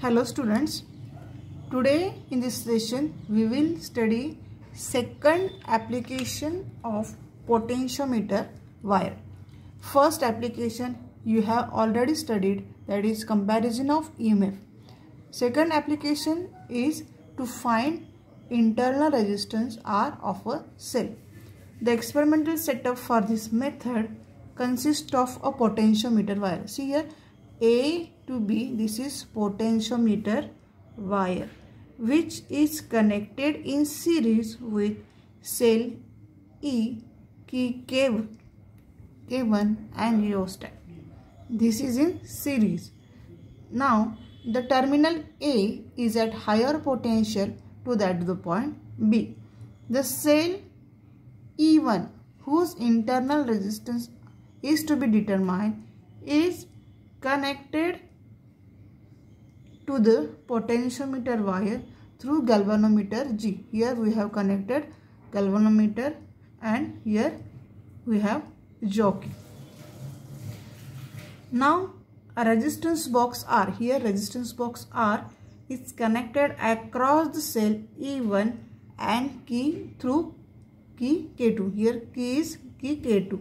Hello students, today in this session we will study second application of potentiometer wire. First application you have already studied, that is comparison of EMF. Second application is to find internal resistance R of a cell. The experimental setup for this method consists of a potentiometer wire. See here, A to B, this is potentiometer wire which is connected in series with cell E, key K1 and rheostat. This is in series. Now the terminal A is at higher potential to that of the point B. The cell E1, whose internal resistance is to be determined, is connected to the potentiometer wire through galvanometer G. Here we have connected galvanometer and here we have jockey. Now a resistance box R, here resistance box R is connected across the cell E1 and key through key K2. Here key is key K2.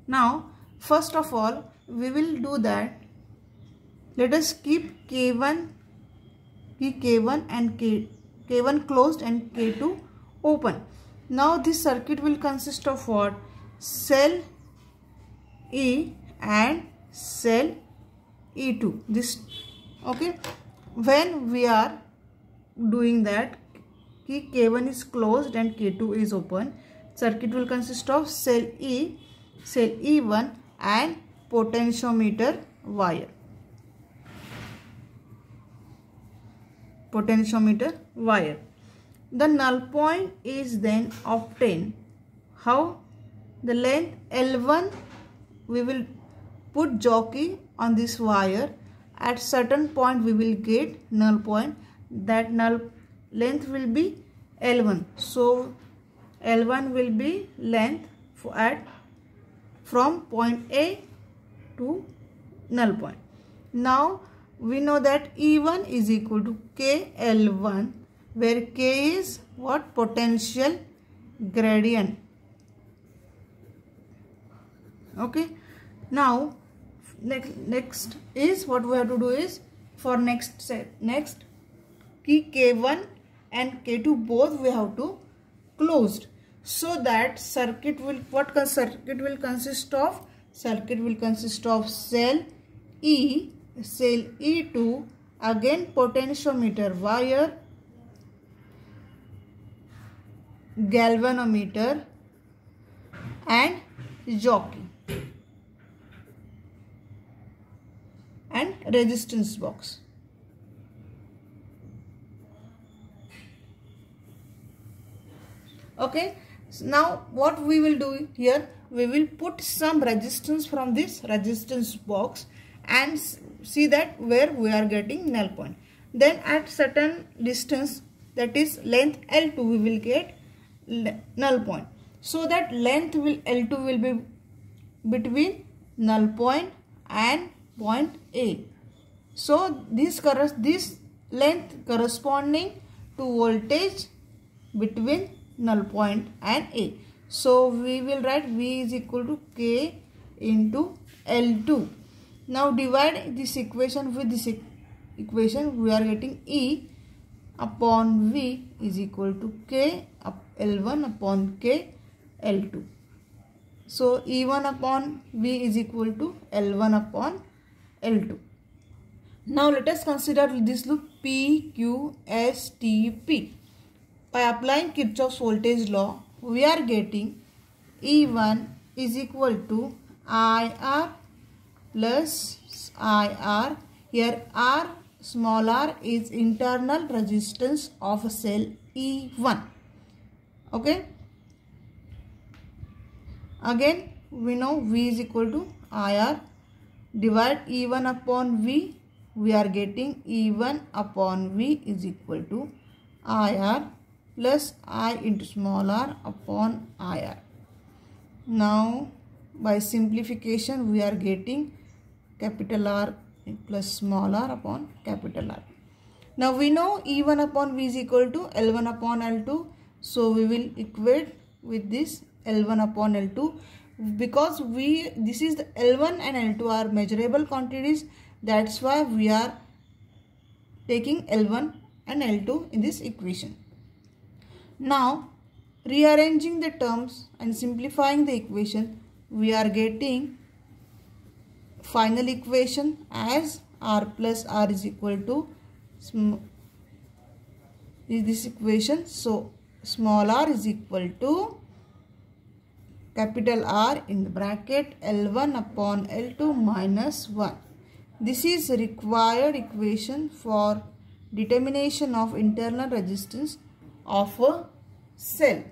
Now first of all we will do that. Let us keep K1 and K1 closed and K2 open. Now this circuit will consist of what? Cell E and cell E2. This, okay. When we are doing that, key K1 is closed and K2 is open. Circuit will consist of cell E, cell E1 and potentiometer wire. Potentiometer wire. The null point is then obtained. How? The length L1, we will put jockey on this wire. At certain point we will get null point. That null length will be L1. So L1 will be length from point A to null point. Now we know that E1 is equal to KL1, where K is what? Potential gradient. Okay. Now next is what we have to do is, for next key K1 and K2 both we have to closed, so that circuit will consist of? Circuit will consist of cell E, cell E2, again potentiometer wire, galvanometer and jockey and resistance box. Okay, so now what we will do here, we will put some resistance from this resistance box and see that where we are getting null point. Then at certain distance, that is length L2, we will get null point. So that length L2 will be between null point and point A. So this length corresponding to voltage between null point and A. So we will write V is equal to K into L2. Now divide this equation with this equation, we are getting E upon V is equal to K L1 upon K L2. So E1 upon V is equal to L1 upon L2. Now let us consider this loop P, Q, S, T, P. By applying Kirchhoff's voltage law, we are getting E1 is equal to IR plus IR. Here R, small r, is internal resistance of cell E1. Okay. Again we know V is equal to IR. Divide E1 upon V, we are getting E1 upon V is equal to IR plus I into small r upon IR. Now by simplification we are getting capital R plus small r upon capital R. Now we know E1 upon V is equal to L1 upon L2. So we will equate with this L1 upon L2 because this is the L1 and L2 are measurable quantities. That's why we are taking L1 and L2 in this equation. Now rearranging the terms and simplifying the equation, we are getting final equation as R plus R is equal to this equation. So small r is equal to capital R in the bracket L1 upon L2 minus 1. This is required equation for determination of internal resistance of a cell.